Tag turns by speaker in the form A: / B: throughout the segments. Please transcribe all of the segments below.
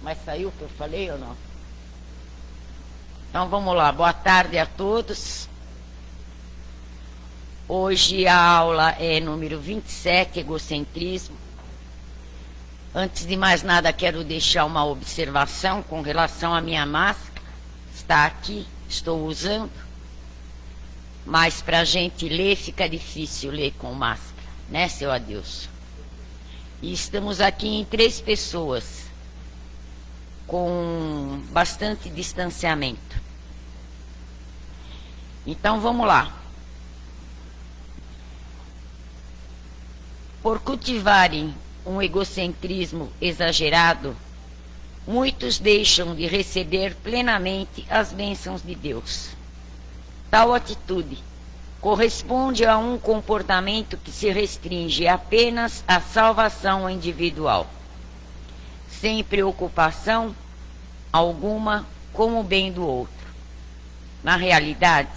A: Mas saiu o que eu falei ou não? Então vamos lá, boa tarde a todos. Hoje a aula é número 27, egocentrismo. Antes de mais nada, quero deixar uma observação com relação à minha máscara. Está aqui, estou usando. Mas para a gente ler, fica difícil ler com máscara, né, seu Adilson? E estamos aqui em 3 pessoas, com bastante distanciamento. Então vamos lá. Por cultivarem um egocentrismo exagerado, muitos deixam de receber plenamente as bênçãos de Deus. Tal atitude corresponde a um comportamento que se restringe apenas à salvação individual, sem preocupação alguma com o bem do outro. Na realidade,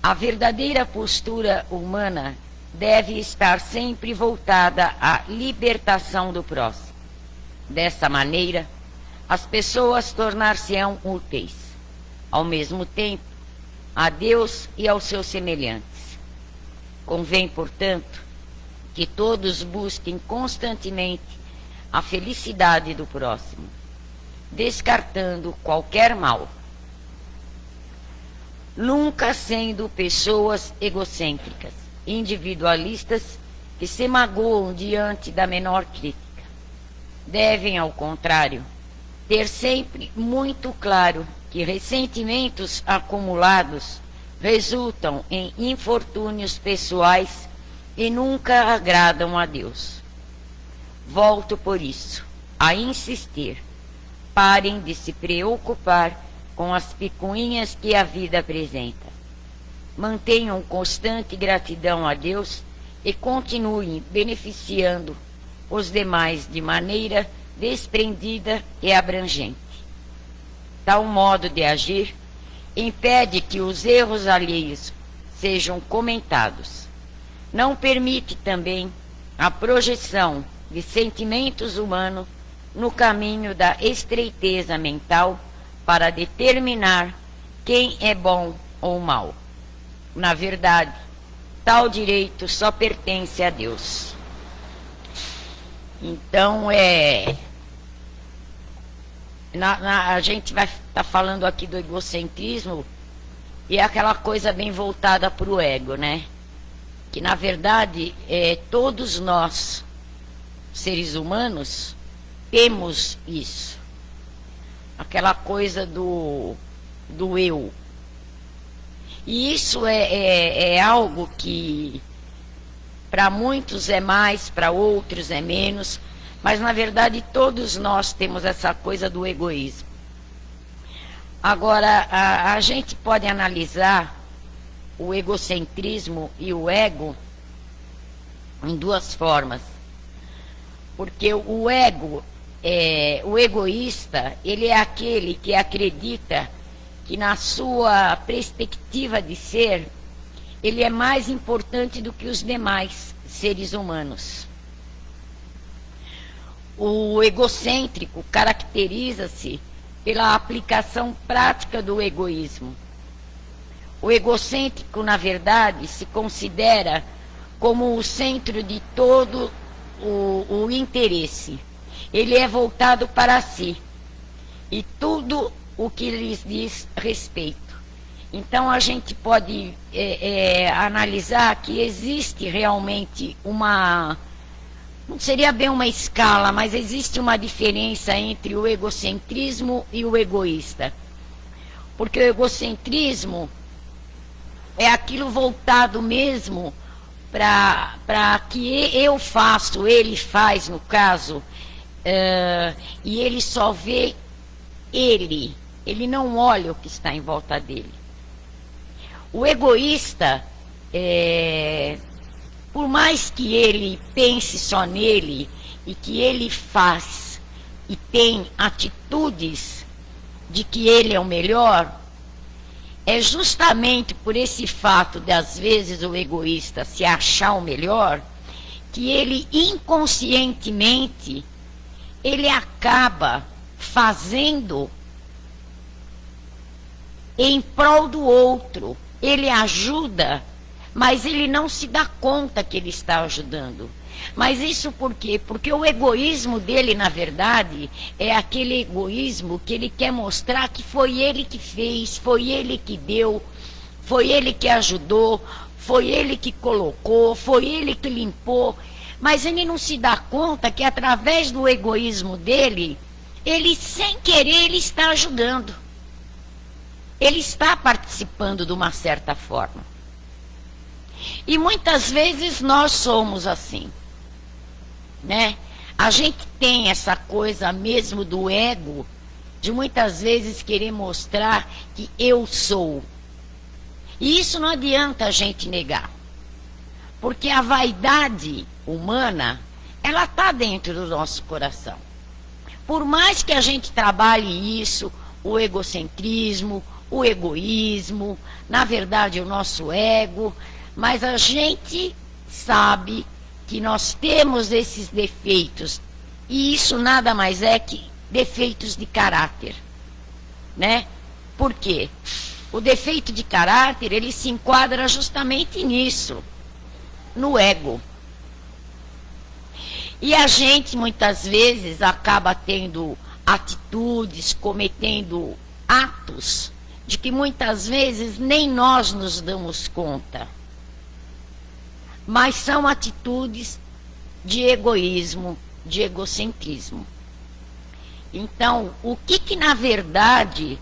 A: a verdadeira postura humana deve estar sempre voltada à libertação do próximo. Dessa maneira, as pessoas tornar-se-ão úteis, ao mesmo tempo, a Deus e aos seus semelhantes. Convém, portanto, que todos busquem constantemente a felicidade do próximo, descartando qualquer mal, nunca sendo pessoas egocêntricas, individualistas que se magoam diante da menor crítica. Devem, ao contrário, ter sempre muito claro que ressentimentos acumulados resultam em infortúnios pessoais e nunca agradam a Deus. Volto, por isso, a insistir: parem de se preocupar com as picuinhas que a vida apresenta. Mantenham constante gratidão a Deus e continuem beneficiando os demais de maneira desprendida e abrangente. Tal modo de agir impede que os erros alheios sejam comentados. Não permite também a projeção de sentimentos humanos no caminho da estreiteza mental para determinar quem é bom ou mau. Na verdade, tal direito só pertence a Deus. Então, a gente vai estar falando aqui do egocentrismo e é aquela coisa bem voltada para o ego, né? Que, na verdade, todos nós, seres humanos, temos isso. Aquela coisa do eu. E isso é algo que para muitos é mais, para outros é menos, mas na verdade todos nós temos essa coisa do egoísmo. Agora, a gente pode analisar o egocentrismo e o ego em 2 formas. Porque o ego, o egoísta, ele é aquele que acredita que na sua perspectiva de ser, ele é mais importante do que os demais seres humanos. O egocêntrico caracteriza-se pela aplicação prática do egoísmo. O egocêntrico, na verdade, se considera como o centro de todo o interesse. Ele é voltado para si e tudo o que lhes diz respeito. Então a gente pode analisar que existe realmente uma, não seria bem uma escala, mas existe uma diferença entre o egocentrismo e o egoísta. Porque o egocentrismo é aquilo voltado mesmo para que eu faço, ele faz, no caso, e ele só vê ele não olha o que está em volta dele. O egoísta, por mais que ele pense só nele e que ele faz e tem atitudes de que ele é o melhor, é justamente por esse fato de, às vezes, o egoísta se achar o melhor, que ele inconscientemente, ele acaba fazendo em prol do outro. Ele ajuda, mas ele não se dá conta que ele está ajudando. Mas isso por quê? Porque o egoísmo dele, na verdade, é aquele egoísmo que ele quer mostrar que foi ele que fez, foi ele que deu, foi ele que ajudou, foi ele que colocou, foi ele que limpou. Mas ele não se dá conta que através do egoísmo dele, ele sem querer, ele está ajudando. Ele está participando de uma certa forma. E muitas vezes nós somos assim, né? A gente tem essa coisa mesmo do ego, de muitas vezes querer mostrar que eu sou. E isso não adianta a gente negar. Porque a vaidade humana, ela está dentro do nosso coração. Por mais que a gente trabalhe isso, o egocentrismo, o egoísmo, na verdade o nosso ego, mas a gente sabe que nós temos esses defeitos, e isso nada mais é que defeitos de caráter, né? Por quê? O defeito de caráter, ele se enquadra justamente nisso, no ego. E a gente muitas vezes acaba tendo atitudes, cometendo atos de que muitas vezes nem nós nos damos conta. Mas são atitudes de egoísmo, de egocentrismo. Então, o que na verdade,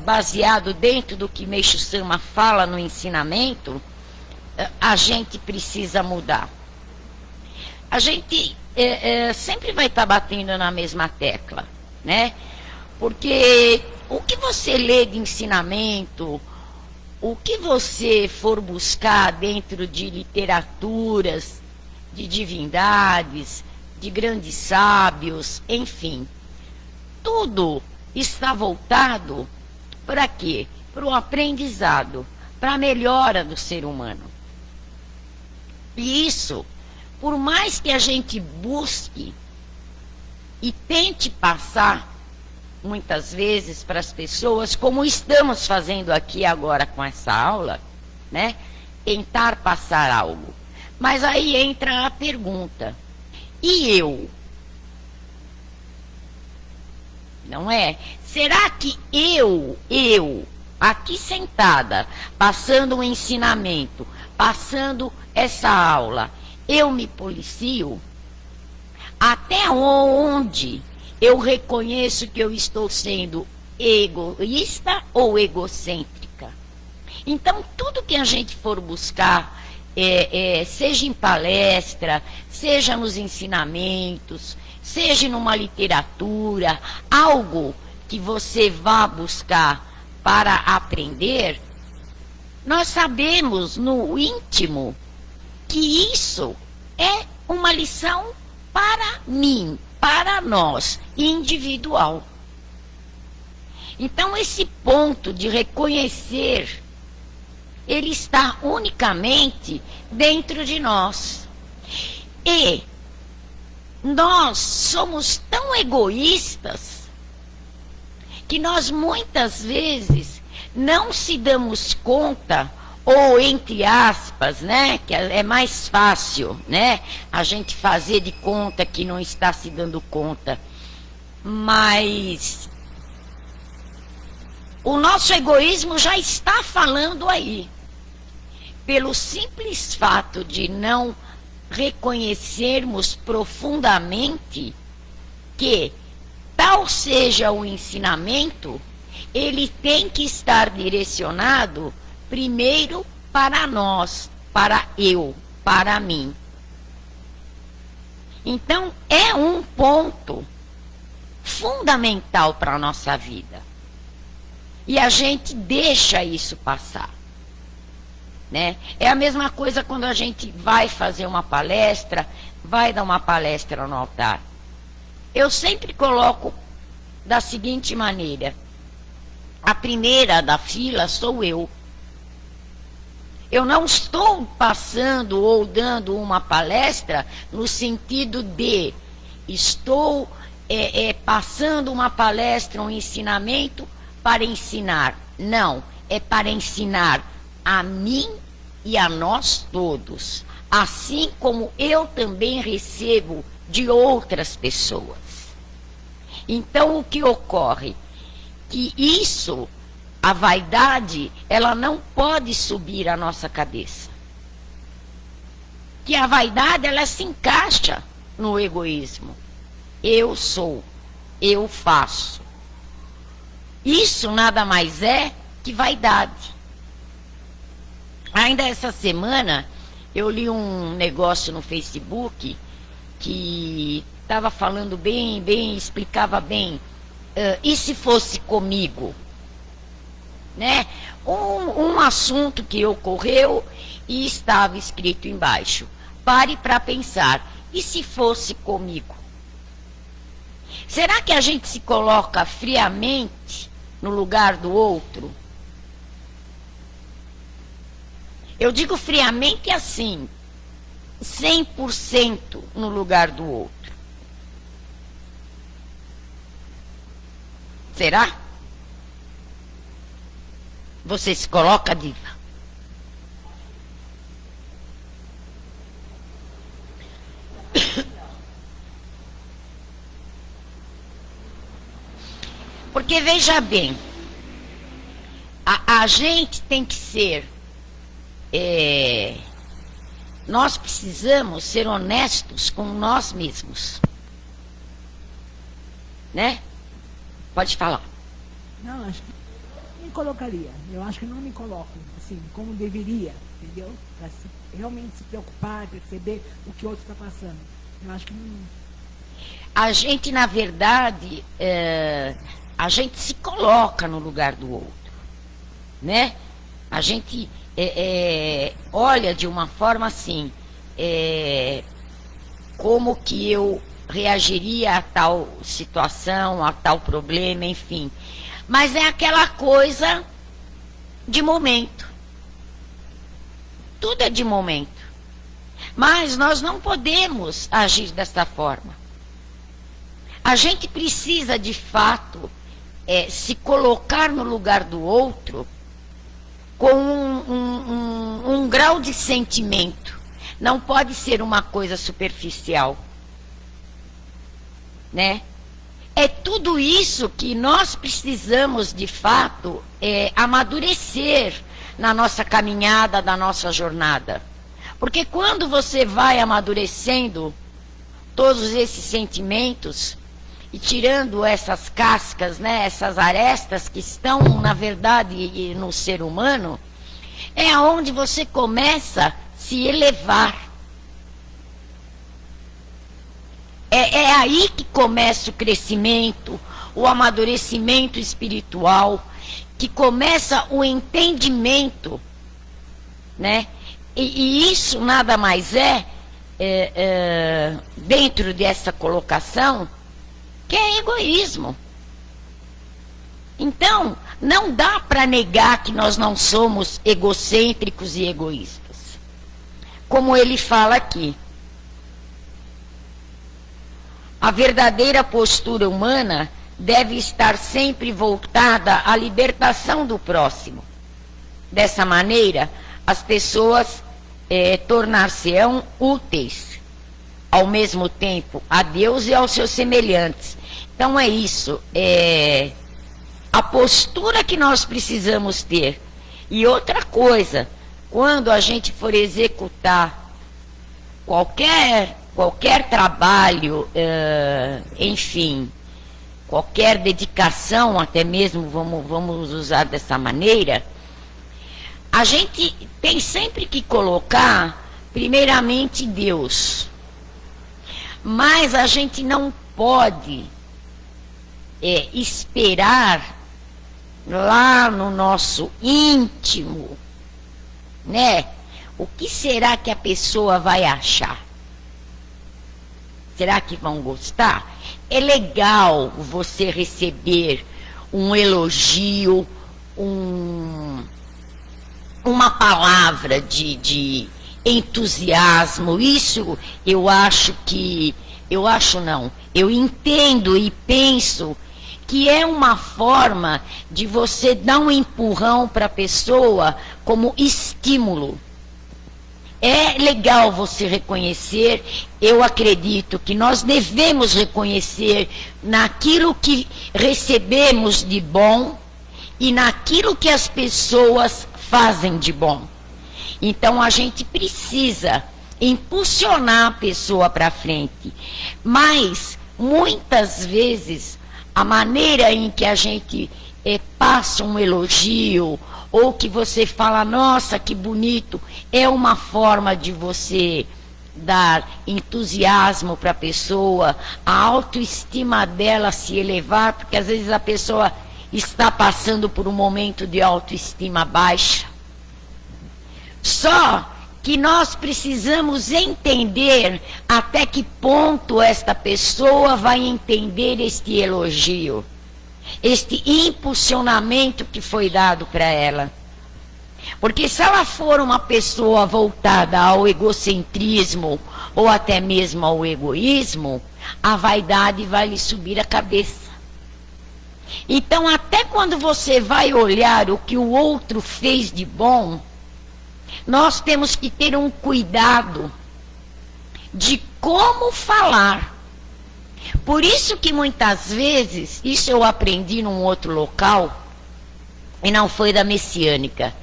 A: baseado dentro do que Meixo Sama fala no ensinamento, a gente precisa mudar? A gente sempre vai estar batendo na mesma tecla, né? Porque o que você lê de ensinamento, o que você for buscar dentro de literaturas, de divindades, de grandes sábios, enfim, tudo está voltado para quê? Para o aprendizado, para a melhora do ser humano. E isso, por mais que a gente busque e tente passar, muitas vezes, para as pessoas, como estamos fazendo aqui agora com essa aula, né? Tentar passar algo. Mas aí entra a pergunta: e eu? Não é? Será que eu, aqui sentada, passando um ensinamento, passando essa aula, eu me policio? Até onde eu reconheço que eu estou sendo egoísta ou egocêntrica? Então, tudo que a gente for buscar, seja em palestra, seja nos ensinamentos, seja numa literatura, algo que você vá buscar para aprender, nós sabemos no íntimo que isso é uma lição para mim, para nós, individual. Então, esse ponto de reconhecer, ele está unicamente dentro de nós. E nós somos tão egoístas que nós muitas vezes não se damos conta, ou entre aspas, né, que é mais fácil, né, a gente fazer de conta que não está se dando conta, mas o nosso egoísmo já está falando aí, pelo simples fato de não reconhecermos profundamente que, tal seja o ensinamento, ele tem que estar direcionado primeiro para nós, para eu, para mim. Então, é um ponto fundamental para a nossa vida. E a gente deixa isso passar, né? É a mesma coisa quando a gente vai fazer uma palestra, vai dar uma palestra no altar. Eu sempre coloco da seguinte maneira: a primeira da fila sou eu. Eu não estou passando ou dando uma palestra no sentido de estou passando uma palestra, um ensinamento para ensinar. Não, é para ensinar a mim e a nós todos, assim como eu também recebo de outras pessoas. Então, o que ocorre? Que isso, a vaidade, ela não pode subir à nossa cabeça. Que a vaidade, ela se encaixa no egoísmo. Eu sou, eu faço. Isso nada mais é que vaidade. Ainda essa semana, eu li um negócio no Facebook que estava falando bem, explicava bem. E se fosse comigo? Né? Um assunto que ocorreu e estava escrito embaixo. Pare para pensar. E se fosse comigo? Será que a gente se coloca friamente no lugar do outro? Eu digo friamente assim, 100% no lugar do outro. Será? Você se coloca, diva? Porque veja bem, a gente tem que ser, nós precisamos ser honestos com nós mesmos, né? Pode falar.
B: Não, acho que não me colocaria. Eu acho que não me coloco, assim, como deveria, entendeu? Para realmente se preocupar, perceber o que o outro está passando. Eu acho que não...
A: A gente, na verdade, a gente se coloca no lugar do outro, né? A gente olha de uma forma assim, como que eu reagiria a tal situação, a tal problema, enfim. Mas é aquela coisa de momento. Tudo é de momento. Mas nós não podemos agir dessa forma. A gente precisa, de fato, se colocar no lugar do outro com um grau de sentimento. Não pode ser uma coisa superficial. Né? É tudo isso que nós precisamos, de fato, amadurecer na nossa caminhada, na nossa jornada. Porque quando você vai amadurecendo todos esses sentimentos e tirando essas cascas, né, essas arestas que estão, na verdade, no ser humano, é onde você começa a se elevar. É aí que começa o crescimento, o amadurecimento espiritual, que começa o entendimento, né? E isso nada mais dentro dessa colocação, que é egoísmo. Então, não dá para negar que nós não somos egocêntricos e egoístas. Como ele fala aqui. A verdadeira postura humana deve estar sempre voltada à libertação do próximo. Dessa maneira, as pessoas tornar-se-ão úteis, ao mesmo tempo, a Deus e aos seus semelhantes. Então é isso, a postura que nós precisamos ter. E outra coisa, quando a gente for executar qualquer trabalho, enfim, qualquer dedicação, até mesmo vamos usar dessa maneira, a gente tem sempre que colocar, primeiramente, Deus. Mas a gente não pode esperar lá no nosso íntimo, né? O que será que a pessoa vai achar? Será que vão gostar? É legal você receber um elogio, uma palavra de entusiasmo. Isso eu acho que eu acho não, eu entendo e penso que é uma forma de você dar um empurrão para a pessoa como estímulo. É legal você reconhecer, eu acredito que nós devemos reconhecer naquilo que recebemos de bom e naquilo que as pessoas fazem de bom. Então a gente precisa impulsionar a pessoa para frente, mas muitas vezes a maneira em que a gente passa um elogio ou que você fala, nossa, que bonito, é uma forma de você dar entusiasmo para a pessoa, a autoestima dela se elevar, porque às vezes a pessoa está passando por um momento de autoestima baixa. Só que nós precisamos entender até que ponto esta pessoa vai entender este elogio, este impulsionamento que foi dado para ela. Porque se ela for uma pessoa voltada ao egocentrismo ou até mesmo ao egoísmo, a vaidade vai lhe subir a cabeça. Então, até quando você vai olhar o que o outro fez de bom, nós temos que ter um cuidado de como falar. Por isso que muitas vezes, isso eu aprendi num outro local, e não foi da Messiânica,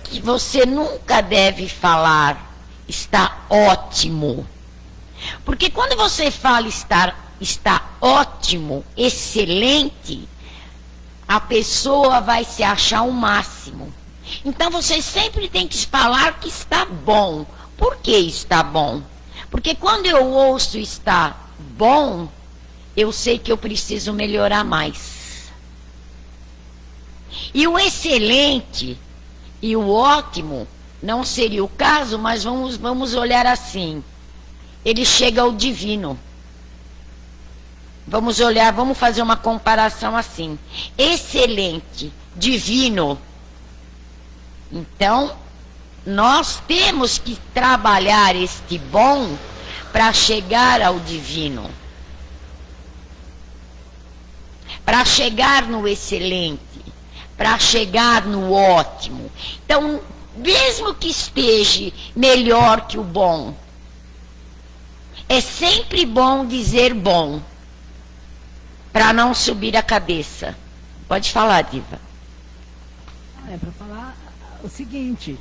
A: que você nunca deve falar está ótimo. Porque quando você fala está ótimo, excelente, a pessoa vai se achar o máximo. Então você sempre tem que falar que está bom. Por que está bom? Porque quando eu ouço está bom, eu sei que eu preciso melhorar mais. E o excelente e o ótimo não seria o caso, mas vamos olhar assim. Ele chega ao divino. Vamos olhar, vamos fazer uma comparação assim. Excelente, divino. Então, nós temos que trabalhar este bom para chegar ao divino. Para chegar no excelente. Para chegar no ótimo. Então, mesmo que esteja melhor que o bom, é sempre bom dizer bom, para não subir a cabeça. Pode falar, Diva.
B: É para falar o seguinte: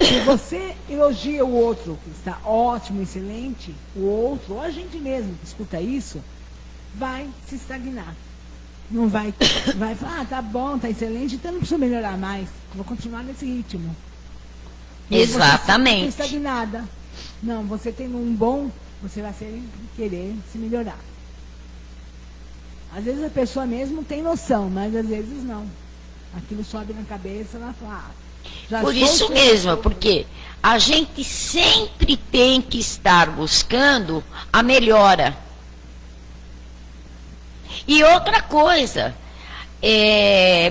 B: se você elogia o outro, que está ótimo, excelente, o outro, ou a gente mesmo que escuta isso, vai se estagnar. Não vai falar, tá bom, tá excelente, então não preciso melhorar mais. Vou continuar nesse ritmo. E
A: exatamente.
B: Você estagnada. Não, você tendo um bom, você vai querer se melhorar. Às vezes a pessoa mesmo tem noção, mas às vezes não. Aquilo sobe na cabeça, ela fala,
A: por isso mesmo, porque a gente sempre tem que estar buscando a melhora. E outra coisa,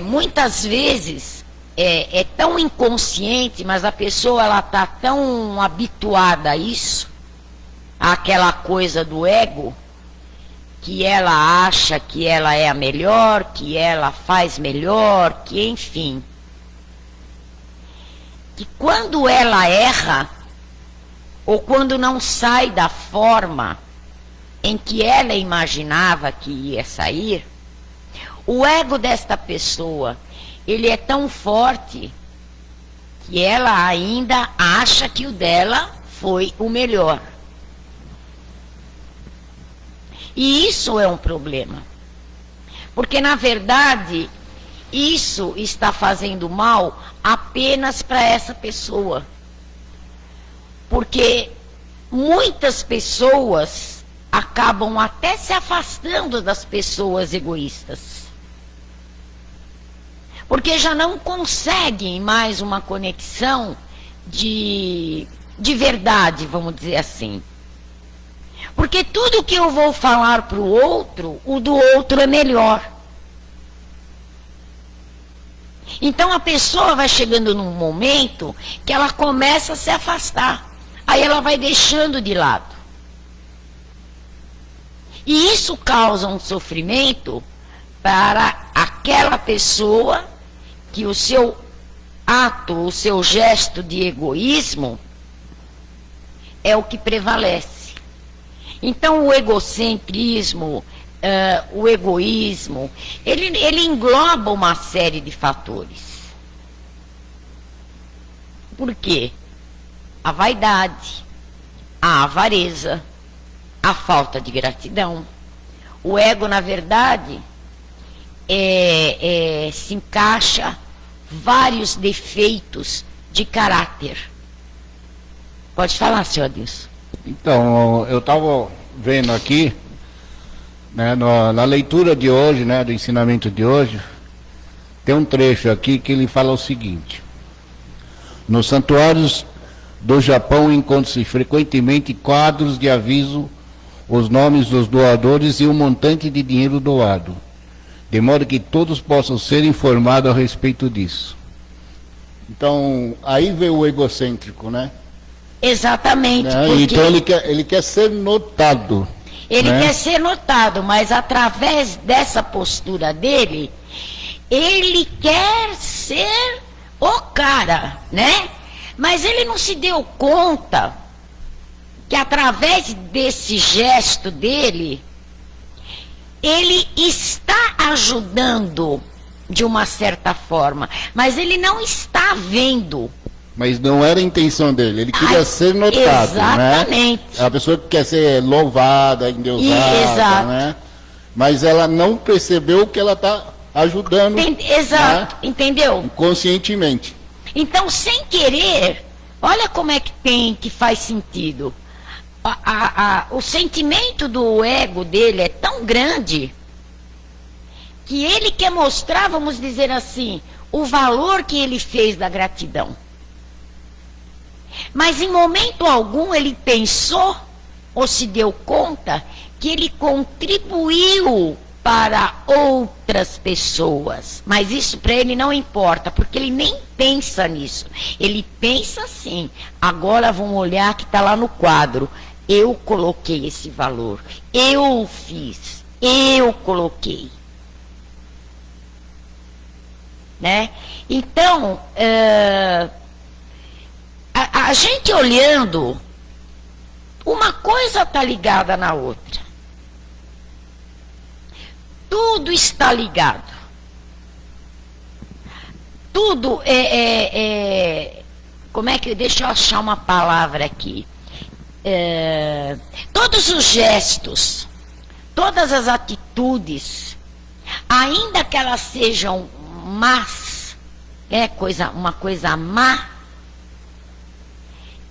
A: muitas vezes é tão inconsciente, mas a pessoa ela está tão habituada a isso, àquela coisa do ego, que ela acha que ela é a melhor, que ela faz melhor, que enfim. Que quando ela erra, ou quando não sai da forma em que ela imaginava que ia sair, o ego desta pessoa, ele é tão forte que ela ainda acha que o dela foi o melhor. E isso é um problema. Porque, na verdade, isso está fazendo mal apenas para essa pessoa. Porque muitas pessoas acabam até se afastando das pessoas egoístas. Porque já não conseguem mais uma conexão de verdade, vamos dizer assim. Porque tudo que eu vou falar para o outro, o do outro é melhor. Então a pessoa vai chegando num momento que ela começa a se afastar. Aí ela vai deixando de lado. E isso causa um sofrimento para aquela pessoa que o seu ato, o seu gesto de egoísmo é o que prevalece. Então o egocentrismo, o egoísmo, ele engloba uma série de fatores. Por quê? A vaidade, a avareza, a falta de gratidão. O ego, na verdade, se encaixa vários defeitos de caráter. Pode falar, senhor Adilson.
C: Então, eu estava vendo aqui, né, na leitura de hoje, né, do ensinamento de hoje, tem um trecho aqui que ele fala o seguinte: nos santuários do Japão encontram-se frequentemente quadros de aviso, os nomes dos doadores e o montante de dinheiro doado, de modo que todos possam ser informados a respeito disso. Então, aí veio o egocêntrico, né?
A: Exatamente.
C: Né? Então ele quer ser notado.
A: Ele
C: né?
A: quer ser notado, mas através dessa postura dele, ele quer ser o cara, né? Mas ele não se deu conta que através desse gesto dele, ele está ajudando de uma certa forma, mas ele não está vendo.
C: Mas não era a intenção dele, ele queria ser notado,
A: exatamente.
C: né? É a pessoa que quer ser louvada, endeusada, né? Mas ela não percebeu que ela está ajudando.
A: Exato, né? Entendeu?
C: Conscientemente.
A: Então, sem querer, olha como é que faz sentido. O sentimento do ego dele é tão grande que ele quer mostrar, vamos dizer assim, o valor que ele fez da gratidão. Mas em momento algum ele pensou ou se deu conta que ele contribuiu para outras pessoas. Mas isso para ele não importa, porque ele nem pensa nisso. Ele pensa assim: agora vão olhar que está lá no quadro. Eu coloquei esse valor. Eu fiz. Eu coloquei. Né? Então, a gente olhando, uma coisa está ligada na outra. Tudo está ligado. Tudo como é que... Deixa eu achar uma palavra aqui. Todos os gestos, todas as atitudes, ainda que elas sejam más, uma coisa má,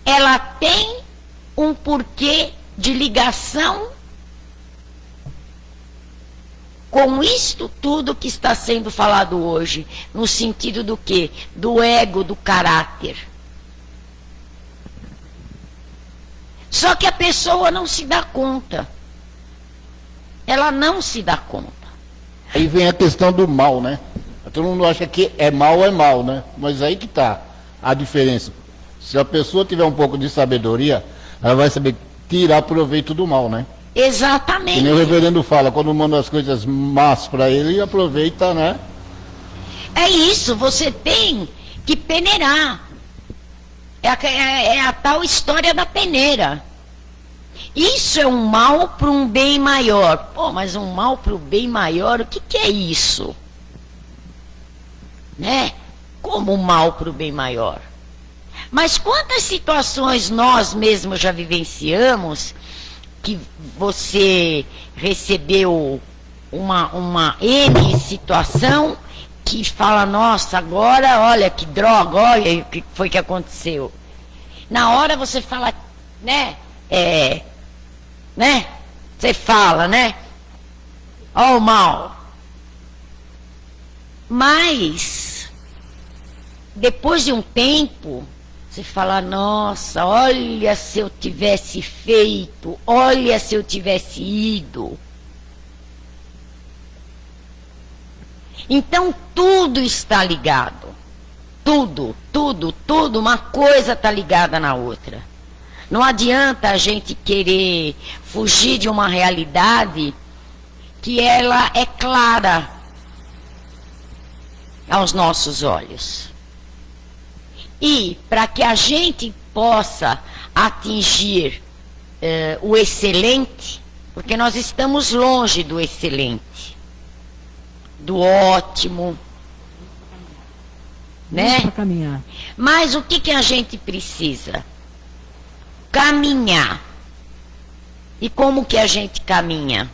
A: ela tem um porquê de ligação com isto tudo que está sendo falado hoje, no sentido do quê? Do ego, do caráter. Só que a pessoa não se dá conta. Ela não se dá conta.
C: Aí vem a questão do mal, né? Todo mundo acha que é mal, né? Mas aí que está a diferença. Se a pessoa tiver um pouco de sabedoria, ela vai saber tirar proveito do mal, né?
A: Exatamente.
C: E nem o reverendo fala, quando manda as coisas más para ele, aproveita, né?
A: É isso, você tem que peneirar. É a tal história da peneira. Isso é um mal para um bem maior. Pô, mas um mal para o bem maior, o que é isso? Né? Como um mal para o bem maior? Mas quantas situações nós mesmos já vivenciamos que você recebeu uma N situação que fala: nossa, agora olha que droga, olha o que foi que aconteceu. Na hora você fala, né? Você fala, né? Ó o mal. Mas depois de um tempo você fala: nossa, olha se eu tivesse feito, olha se eu tivesse ido. Então tudo está ligado. Tudo, uma coisa está ligada na outra. Não adianta a gente querer fugir de uma realidade que ela é clara aos nossos olhos. E para que a gente possa atingir o excelente, porque nós estamos longe do excelente, do ótimo, né?
B: Para caminhar.
A: Mas o que a gente precisa? Caminhar. E como que a gente caminha?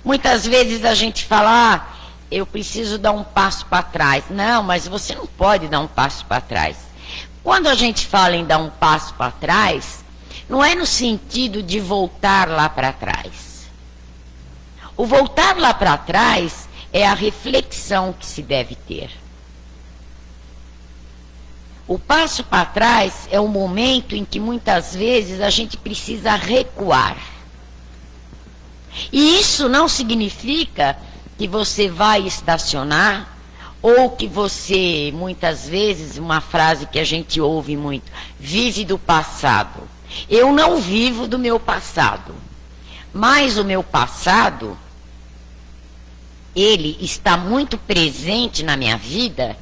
A: Muitas vezes a gente fala, eu preciso dar um passo para trás. Não, mas você não pode dar um passo para trás. Quando a gente fala em dar um passo para trás, não é no sentido de voltar lá para trás. O voltar lá para trás é a reflexão que se deve ter. O passo para trás é o momento em que muitas vezes a gente precisa recuar. E isso não significa que você vai estacionar ou que você, muitas vezes, uma frase que a gente ouve muito, vive do passado. Eu não vivo do meu passado, mas o meu passado, ele está muito presente na minha vida,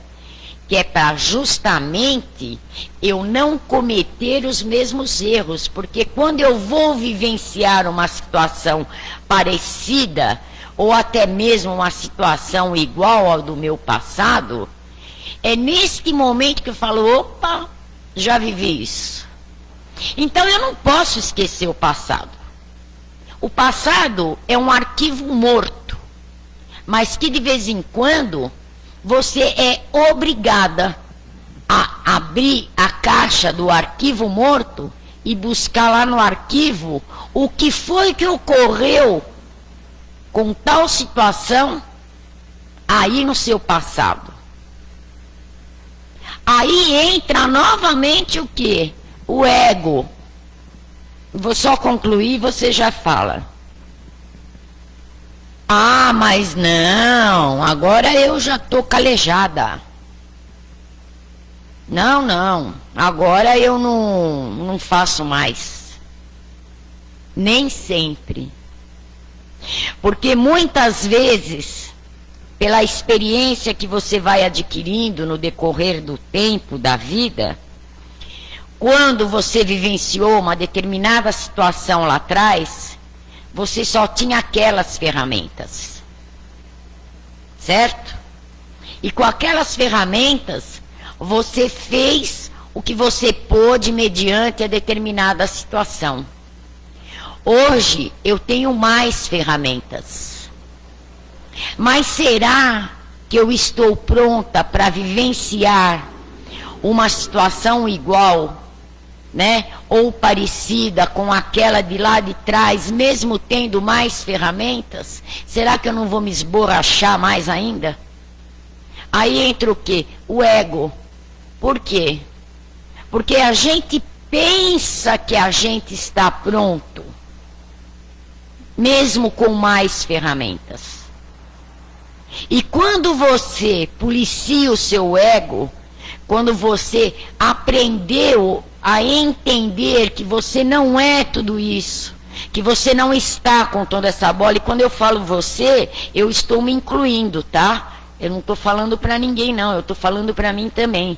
A: que é para justamente eu não cometer os mesmos erros, porque quando eu vou vivenciar uma situação parecida, ou até mesmo uma situação igual ao do meu passado, é neste momento que eu falo, opa, já vivi isso. Então eu não posso esquecer o passado. O passado é um arquivo morto, mas que de vez em quando você é obrigada a abrir a caixa do arquivo morto e buscar lá no arquivo o que foi que ocorreu com tal situação aí no seu passado. Aí entra novamente o quê? O ego. Vou só concluir, você já fala. Ah, mas não, agora eu já estou calejada. Não, agora eu não faço mais. Nem sempre. Porque muitas vezes, pela experiência que você vai adquirindo no decorrer do tempo, da vida, quando você vivenciou uma determinada situação lá atrás, você só tinha aquelas ferramentas, certo? E com aquelas ferramentas, você fez o que você pôde mediante a determinada situação. Hoje, eu tenho mais ferramentas. Mas será que eu estou pronta para vivenciar uma situação igual, né, ou parecida com aquela de lá de trás, mesmo tendo mais ferramentas? Será que eu não vou me esborrachar mais ainda? Aí entra o quê? O ego. Por quê? Porque a gente pensa que a gente está pronto, mesmo com mais ferramentas. E quando você policia o seu ego, quando você aprendeu a entender que você não é tudo isso, que você não está com toda essa bola, e quando eu falo você, eu estou me incluindo, tá? Eu não estou falando para ninguém não, eu estou falando para mim também.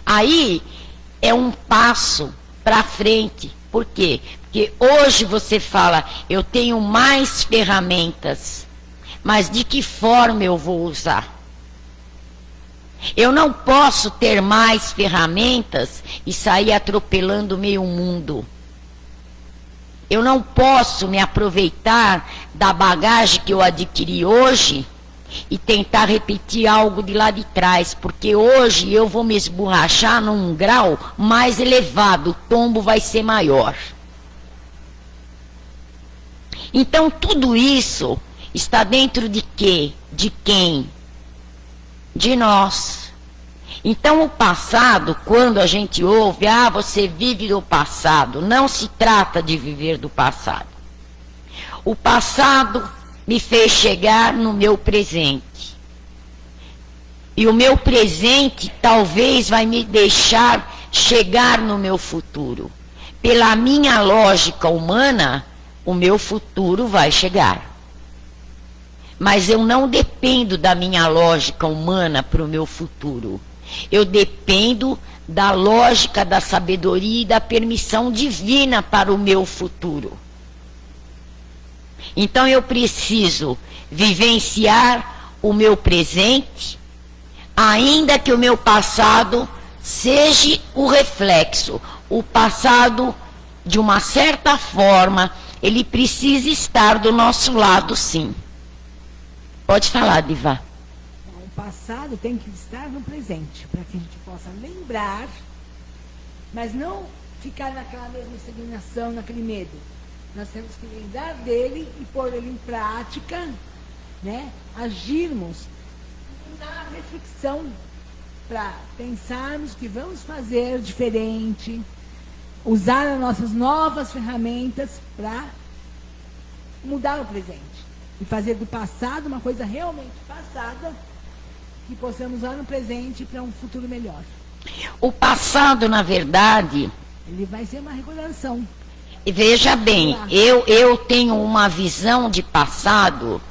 A: Aí é um passo para frente. Por quê? Porque hoje você fala, eu tenho mais ferramentas, mas de que forma eu vou usar? Eu não posso ter mais ferramentas e sair atropelando meio mundo. Eu não posso me aproveitar da bagagem que eu adquiri hoje e tentar repetir algo de lá de trás, porque hoje eu vou me esborrachar num grau mais elevado, o tombo vai ser maior. Então tudo isso está dentro de quê? De quem? De nós. Então o passado, quando a gente ouve, você vive do passado, não se trata de viver do passado. O passado me fez chegar no meu presente. E o meu presente talvez vai me deixar chegar no meu futuro. Pela minha lógica humana, o meu futuro vai chegar. Mas eu não dependo da minha lógica humana para o meu futuro. Eu dependo da lógica da sabedoria e da permissão divina para o meu futuro. Então eu preciso vivenciar o meu presente, ainda que o meu passado seja o reflexo. O passado, de uma certa forma, ele precisa estar do nosso lado, sim. Pode falar, Diva.
B: O passado tem que estar no presente, para que a gente possa lembrar, mas não ficar naquela mesma estagnação, naquele medo. Nós temos que lembrar dele e pôr ele em prática, né? Agirmos na reflexão, para pensarmos que vamos fazer diferente, usar as nossas novas ferramentas para mudar o presente. E fazer do passado uma coisa realmente passada, que possamos usar no presente para um futuro melhor.
A: O passado, na verdade...
B: Ele vai ser uma recordação.
A: Veja bem, eu tenho uma visão de passado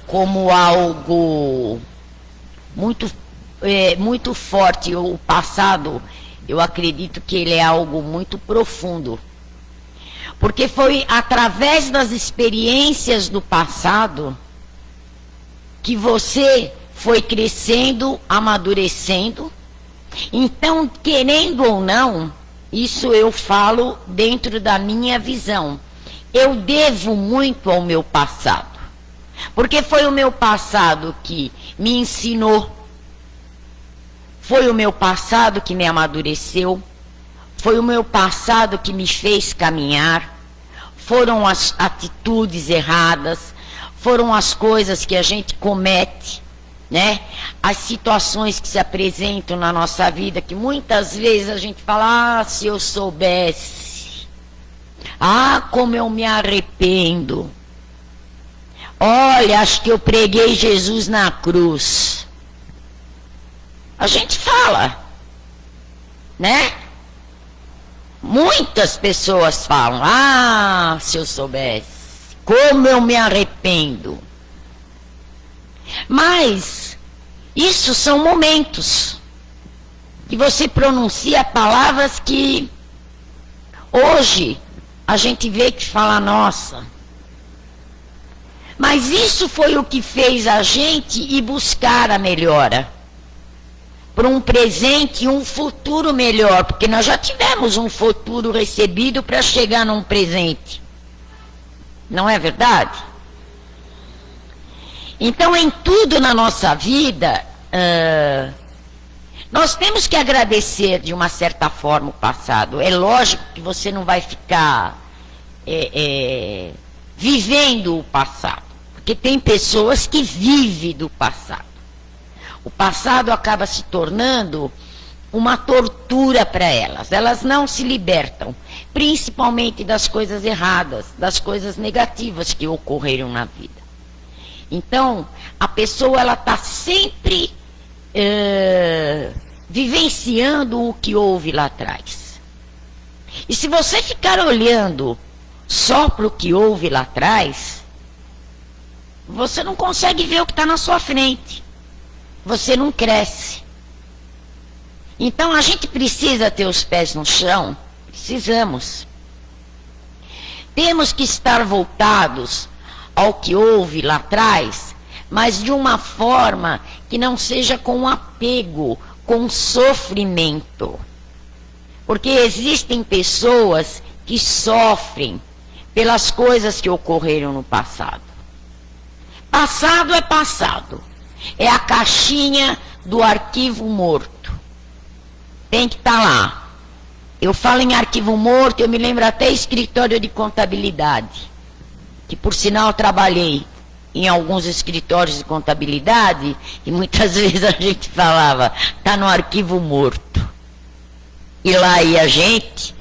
A: como algo muito forte. O passado, eu acredito que ele é algo muito profundo. Porque foi através das experiências do passado que você foi crescendo, amadurecendo. Então, querendo ou não, isso eu falo dentro da minha visão. Eu devo muito ao meu passado. Porque foi o meu passado que me ensinou. Foi o meu passado que me amadureceu. Foi o meu passado que me fez caminhar. Foram as atitudes erradas. Foram as coisas que a gente comete, né? As situações que se apresentam na nossa vida, que muitas vezes a gente fala, se eu soubesse. Como eu me arrependo. Olha, acho que eu preguei Jesus na cruz. A gente fala, né? Muitas pessoas falam, se eu soubesse, como eu me arrependo. Mas, isso são momentos que você pronuncia palavras que hoje a gente vê que fala, nossa. Mas isso foi o que fez a gente ir buscar a melhora. Para um presente e um futuro melhor, porque nós já tivemos um futuro recebido para chegar num presente. Não é verdade? Então, em tudo na nossa vida, nós temos que agradecer de uma certa forma o passado. É lógico que você não vai ficar vivendo o passado, porque tem pessoas que vivem do passado. O passado acaba se tornando uma tortura para elas. Elas não se libertam, principalmente das coisas erradas, das coisas negativas que ocorreram na vida. Então, a pessoa ela está sempre vivenciando o que houve lá atrás. E se você ficar olhando só para o que houve lá atrás, você não consegue ver o que está na sua frente. Você não cresce. Então a gente precisa ter os pés no chão. Precisamos. Temos que estar voltados ao que houve lá atrás, mas de uma forma que não seja com apego, com sofrimento. Porque existem pessoas que sofrem pelas coisas que ocorreram no passado. Passado é passado. É a caixinha do arquivo morto. Tem que estar lá. Eu falo em arquivo morto, eu me lembro até escritório de contabilidade. Que por sinal eu trabalhei em alguns escritórios de contabilidade e muitas vezes a gente falava, está no arquivo morto. E lá ia a gente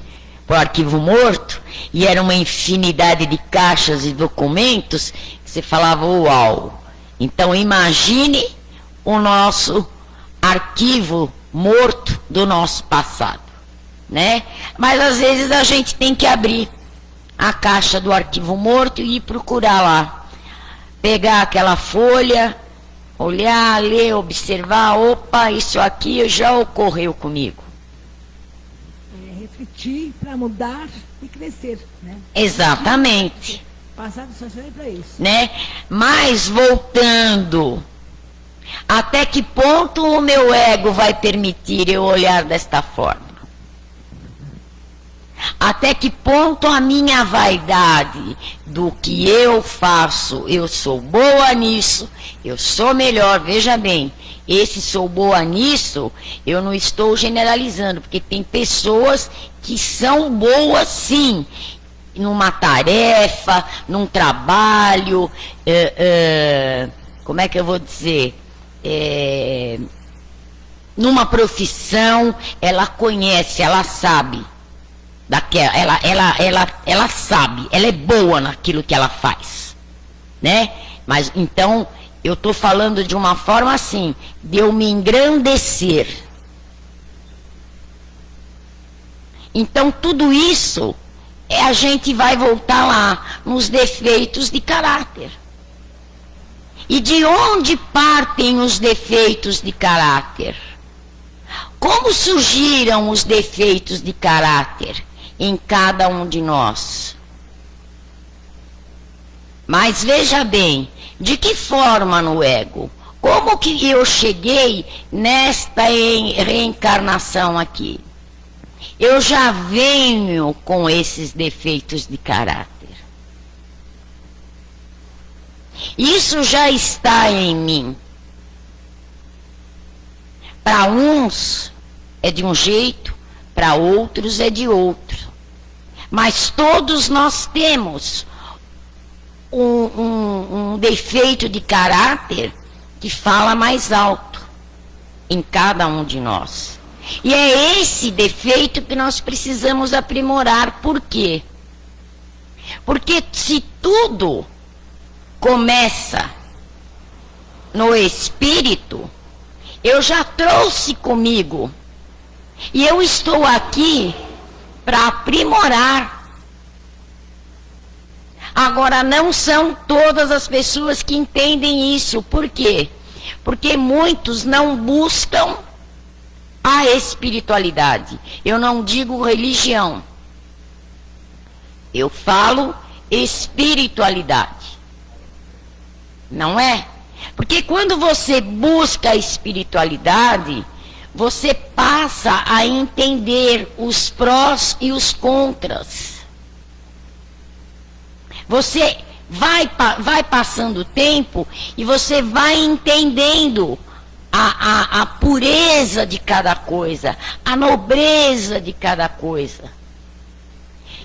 A: para o arquivo morto e era uma infinidade de caixas e documentos que você falava, uau. Então imagine o nosso arquivo morto do nosso passado, né? Mas às vezes a gente tem que abrir a caixa do arquivo morto e ir procurar lá. Pegar aquela folha, olhar, ler, observar, opa, isso aqui já ocorreu comigo.
B: Refletir para mudar e crescer, né?
A: Exatamente.
B: Passado só serve para isso.
A: Né? Mas voltando, até que ponto o meu ego vai permitir eu olhar desta forma? Até que ponto a minha vaidade do que eu faço, eu sou boa nisso, eu sou melhor, veja bem, esse sou boa nisso, eu não estou generalizando, porque tem pessoas que são boas sim, numa tarefa, num trabalho, como é que eu vou dizer, numa profissão, ela conhece, ela sabe. Ela sabe, ela é boa naquilo que ela faz, né? Mas então eu estou falando de uma forma assim, de eu me engrandecer. Então tudo isso a gente vai voltar lá nos defeitos de caráter. E de onde partem os defeitos de caráter? Como surgiram os defeitos de caráter em cada um de nós? Mas veja bem, de que forma no ego? Como que eu cheguei nesta reencarnação aqui? Eu já venho com esses defeitos de caráter. Isso já está em mim. Para uns é de um jeito, para outros é de outro. Mas todos nós temos um defeito de caráter que fala mais alto em cada um de nós. E é esse defeito que nós precisamos aprimorar. Por quê? Porque se tudo começa no espírito, eu já trouxe comigo. E eu estou aqui para aprimorar. Agora, não são todas as pessoas que entendem isso. Por quê? Porque muitos não buscam a espiritualidade. Eu não digo religião. Eu falo espiritualidade. Não é? Porque quando você busca a espiritualidade, você passa a entender os prós e os contras. Você vai passando o tempo e você vai entendendo a pureza de cada coisa, a nobreza de cada coisa.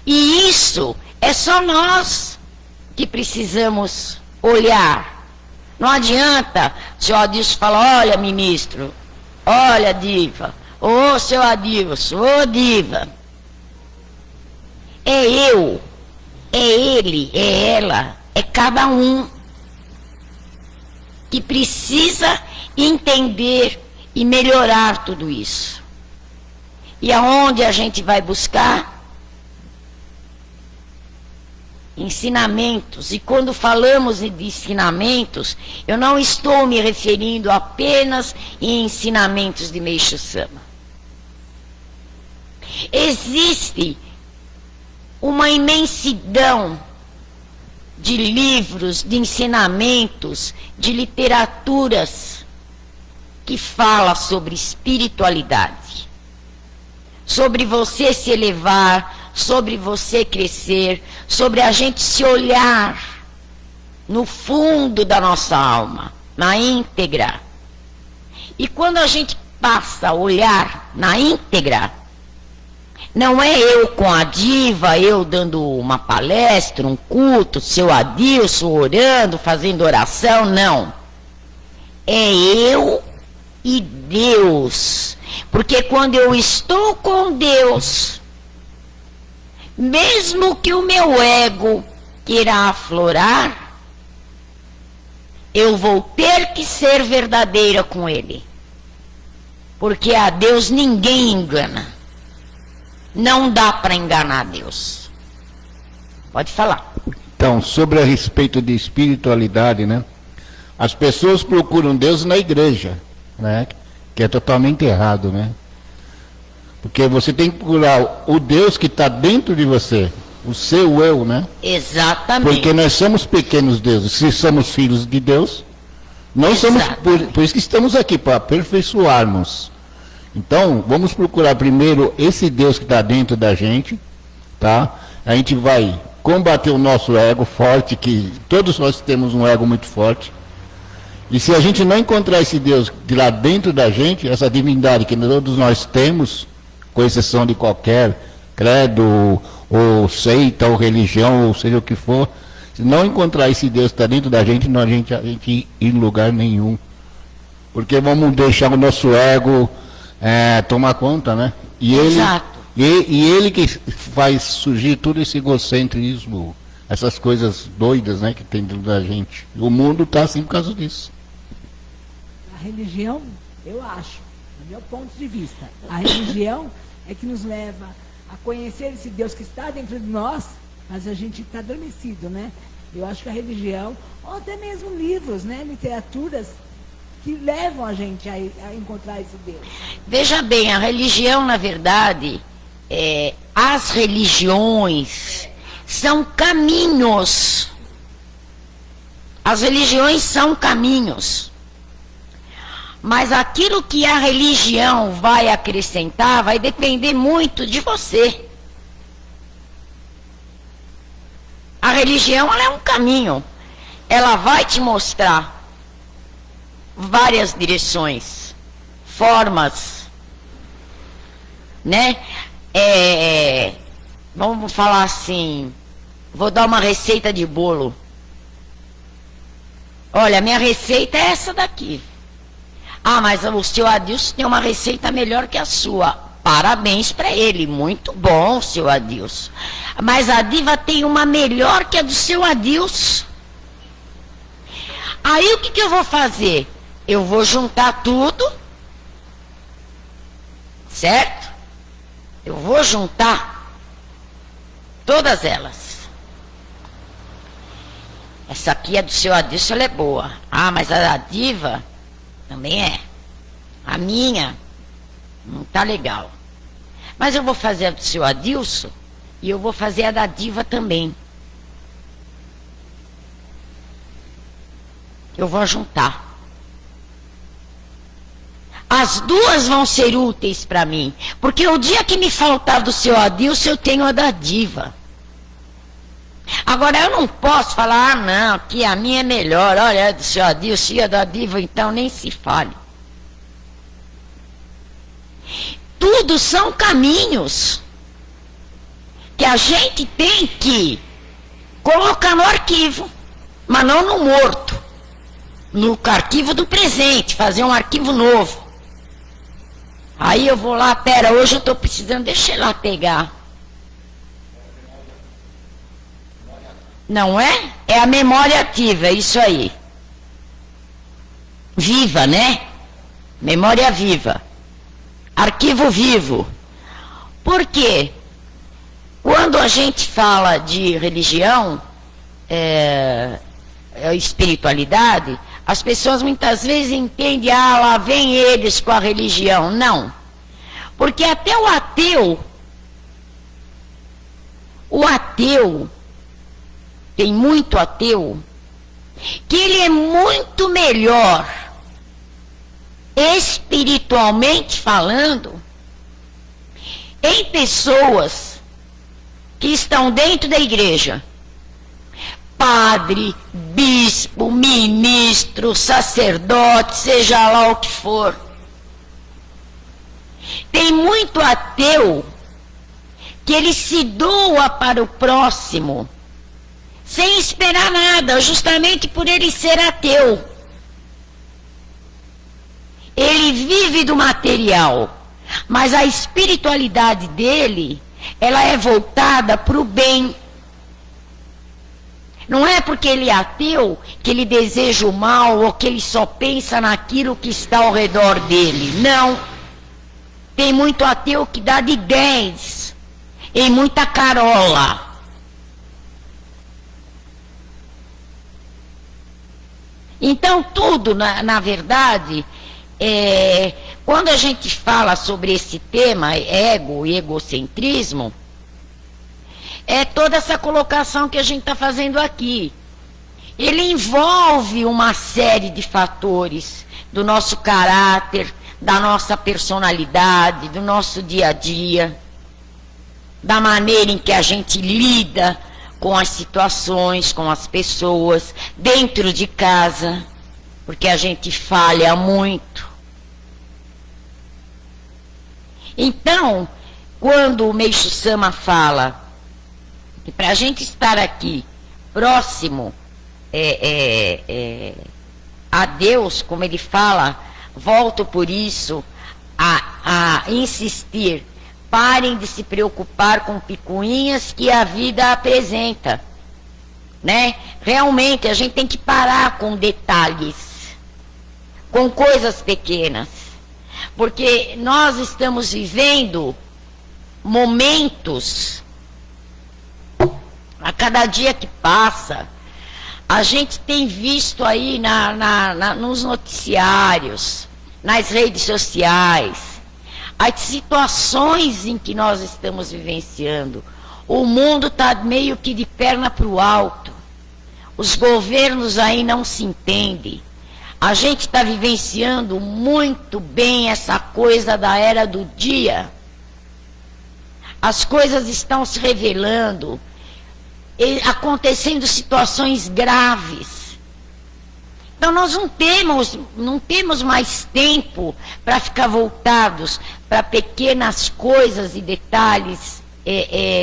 A: E isso é só nós que precisamos olhar. Não adianta o senhor Adilson falar, olha, ministro, olha, diva, ô, seu Adilson, ô, diva. É eu, é ele, é ela, é cada um que precisa entender e melhorar tudo isso. E aonde a gente vai buscar? Ensinamentos. E quando falamos de ensinamentos, eu não estou me referindo apenas em ensinamentos de Meixo Sama. Existe uma imensidão de livros, de ensinamentos, de literaturas que fala sobre espiritualidade, sobre você se elevar, sobre você crescer, sobre a gente se olhar no fundo da nossa alma, na íntegra. E quando a gente passa a olhar na íntegra, não é eu com a diva, eu dando uma palestra, um culto, seu Adilson orando, fazendo oração, não. É eu e Deus. Porque quando eu estou com Deus, mesmo que o meu ego queira aflorar, eu vou ter que ser verdadeira com ele. Porque a Deus ninguém engana. Não dá para enganar Deus. Pode falar.
C: Então, sobre a respeito de espiritualidade, né? As pessoas procuram Deus na igreja, né? Que é totalmente errado, né? Porque você tem que procurar o Deus que está dentro de você, o seu eu, né?
A: Exatamente.
C: Porque nós somos pequenos deuses. Se somos filhos de Deus, nós somos, por isso que estamos aqui, para aperfeiçoarmos. Então, vamos procurar primeiro esse Deus que está dentro da gente, tá? A gente vai combater o nosso ego forte, que todos nós temos um ego muito forte. E se a gente não encontrar esse Deus de lá dentro da gente, essa divindade que todos nós temos, com exceção de qualquer credo, ou seita, ou religião, ou seja o que for, se não encontrar esse Deus que está dentro da gente, não a gente ir em lugar nenhum. Porque vamos deixar o nosso ego tomar conta, né? E
A: Exato.
C: Ele que faz surgir todo esse egocentrismo, essas coisas doidas, né, que tem dentro da gente. O mundo está assim por causa disso.
B: A religião, eu acho, do meu ponto de vista, a religião é que nos leva a conhecer esse Deus que está dentro de nós, mas a gente está adormecido, né? Eu acho que a religião, ou até mesmo livros, né, literaturas, que levam a gente a encontrar esse Deus.
A: Veja bem, a religião, na verdade, as religiões são caminhos. As religiões são caminhos. Mas aquilo que a religião vai acrescentar vai depender muito de você. A religião, ela é um caminho. Ela vai te mostrar várias direções, formas, né? Vamos falar assim, vou dar uma receita de bolo. Olha, minha receita é essa daqui. Ah, mas o seu Adilson tem uma receita melhor que a sua. Parabéns para ele, muito bom, seu Adilson. Mas a Diva tem uma melhor que a do seu Adilson. Aí o que eu vou fazer? Eu vou juntar tudo, certo? Eu vou juntar todas elas. Essa aqui é do seu Adilson, ela é boa. Ah, mas a da Diva também é. A minha não tá legal. Mas eu vou fazer a do seu Adilson e eu vou fazer a da Diva também. Eu vou juntar. As duas vão ser úteis para mim. Porque o dia que me faltar do seu Adilson, eu tenho a da Diva. Agora, eu não posso falar, não, que a minha é melhor. Olha, a do seu Adilson e a da Diva, então nem se fale. Tudo são caminhos que a gente tem que colocar no arquivo, mas não no morto. No arquivo do presente, fazer um arquivo novo. Aí eu vou lá, pera, hoje eu estou precisando, deixa eu lá pegar. Não é? É a memória ativa, é isso aí. Viva, né? Memória viva. Arquivo vivo. Por quê? Quando a gente fala de religião, espiritualidade, as pessoas muitas vezes entendem, ah, lá vem eles com a religião. Não. Porque até o ateu, tem muito ateu, que ele é muito melhor, espiritualmente falando, em pessoas que estão dentro da igreja. Padre, bispo, ministro, sacerdote, seja lá o que for. Tem muito ateu que ele se doa para o próximo, sem esperar nada, justamente por ele ser ateu. Ele vive do material, mas a espiritualidade dele, ela é voltada para o bem. Não é porque ele é ateu que ele deseja o mal ou que ele só pensa naquilo que está ao redor dele. Não. Tem muito ateu que dá de 10 em muita carola. Então, tudo, na verdade, quando a gente fala sobre esse tema, ego e egocentrismo, é toda essa colocação que a gente está fazendo aqui. Ele envolve uma série de fatores do nosso caráter, da nossa personalidade, do nosso dia a dia, da maneira em que a gente lida com as situações, com as pessoas, dentro de casa, porque a gente falha muito. Então, quando o Meixo Sama fala que para a gente estar aqui próximo a Deus, como ele fala, volto por isso a insistir, parem de se preocupar com picuinhas que a vida apresenta, né? Realmente a gente tem que parar com detalhes, com coisas pequenas, porque nós estamos vivendo momentos, a cada dia que passa, a gente tem visto aí nos noticiários, nas redes sociais, as situações em que nós estamos vivenciando. O mundo está meio que de perna para o alto. Os governos aí não se entendem. A gente está vivenciando muito bem essa coisa da era do dia. As coisas estão se revelando, acontecendo situações graves. Então nós não temos mais tempo para ficar voltados para pequenas coisas e detalhes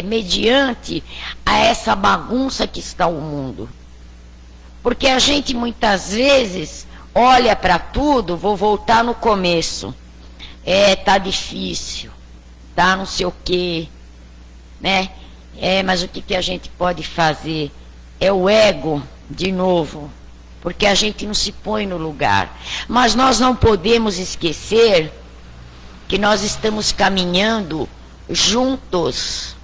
A: mediante a essa bagunça que está o mundo. Porque a gente muitas vezes olha para tudo, vou voltar no começo, tá difícil, tá não sei o quê, né? Mas o que a gente pode fazer? É o ego, de novo, porque a gente não se põe no lugar. Mas nós não podemos esquecer que nós estamos caminhando juntos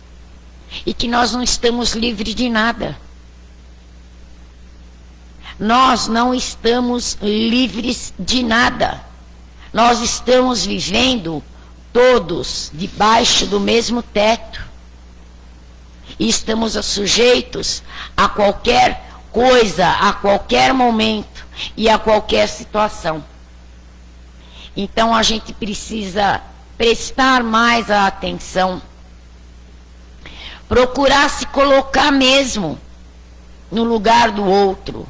A: e que nós não estamos livres de nada. Nós não estamos livres de nada. Nós estamos vivendo todos debaixo do mesmo teto. E estamos sujeitos a qualquer coisa, a qualquer momento e a qualquer situação. Então a gente precisa prestar mais a atenção, procurar se colocar mesmo no lugar do outro,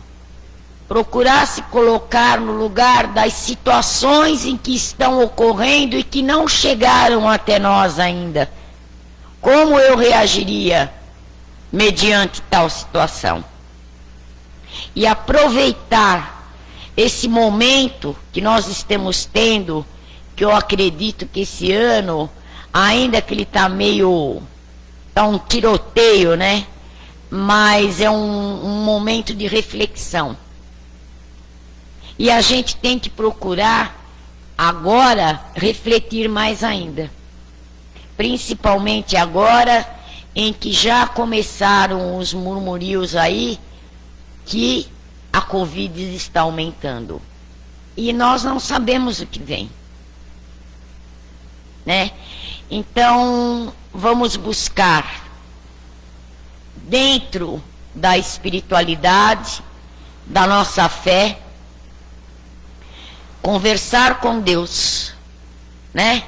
A: procurar se colocar no lugar das situações em que estão ocorrendo e que não chegaram até nós ainda. Como eu reagiria mediante tal situação? E aproveitar esse momento que nós estamos tendo, que eu acredito que esse ano, ainda que ele está meio, tá um tiroteio, né? Mas é um momento de reflexão. E a gente tem que procurar agora refletir mais ainda. Principalmente agora em que já começaram os murmúrios aí que a Covid está aumentando. E nós não sabemos o que vem, né? Então, vamos buscar dentro da espiritualidade, da nossa fé, conversar com Deus, né?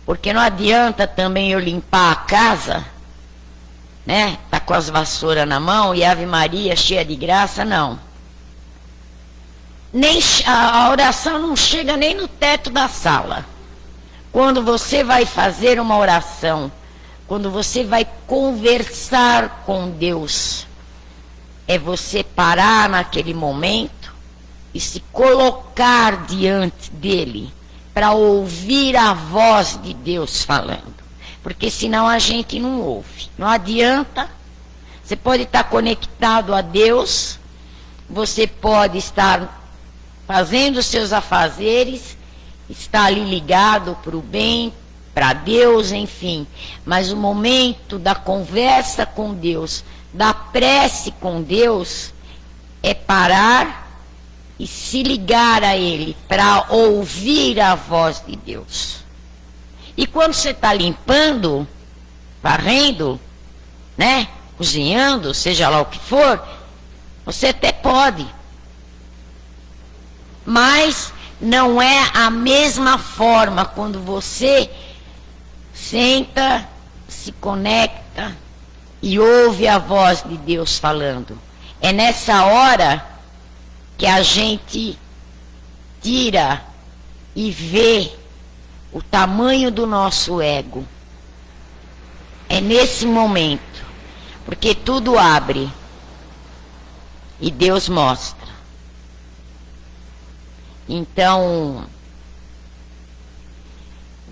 A: Porque não adianta também eu limpar a casa, né? Tá com as vassouras na mão e Ave Maria cheia de graça, não. Nem a oração não chega nem no teto da sala. Quando você vai fazer uma oração, quando você vai conversar com Deus, é você parar naquele momento e se colocar diante dele para ouvir a voz de Deus falando. Porque senão a gente não ouve. Não adianta. Você pode estar conectado a Deus, você pode estar fazendo os seus afazeres está ali ligado para o bem, para Deus, enfim. Mas o momento da conversa com Deus, da prece com Deus, é parar e se ligar a Ele para ouvir a voz de Deus. E quando você está limpando, varrendo, né, cozinhando, seja lá o que for, você até pode. Mas não é a mesma forma quando você senta, se conecta e ouve a voz de Deus falando. É nessa hora que a gente tira e vê o tamanho do nosso ego. É nesse momento, porque tudo abre e Deus mostra. Então,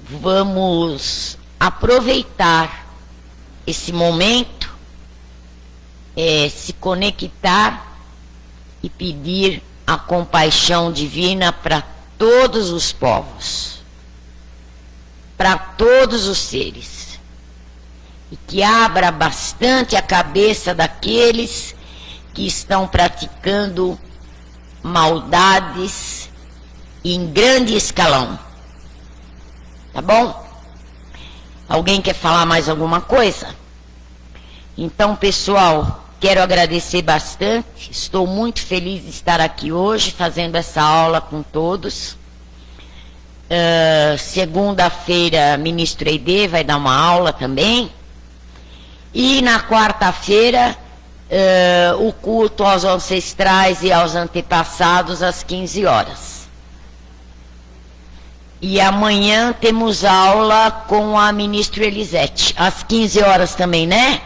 A: vamos aproveitar esse momento, se conectar e pedir a compaixão divina para todos os povos, para todos os seres, e que abra bastante a cabeça daqueles que estão praticando maldades em grande escalão. Tá bom? Alguém quer falar mais alguma coisa? Então, pessoal, quero agradecer bastante. Estou muito feliz de estar aqui hoje, fazendo essa aula com todos. Segunda-feira, ministro Eide vai dar uma aula também. E na quarta-feira, o culto aos ancestrais e aos antepassados às 15 horas. E amanhã temos aula com a ministra Elisete, às 15 horas também, né?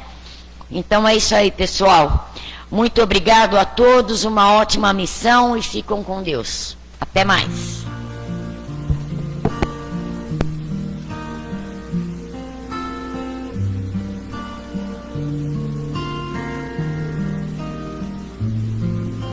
A: Então é isso aí, pessoal. Muito obrigado a todos, uma ótima missão e ficam com Deus. Até mais.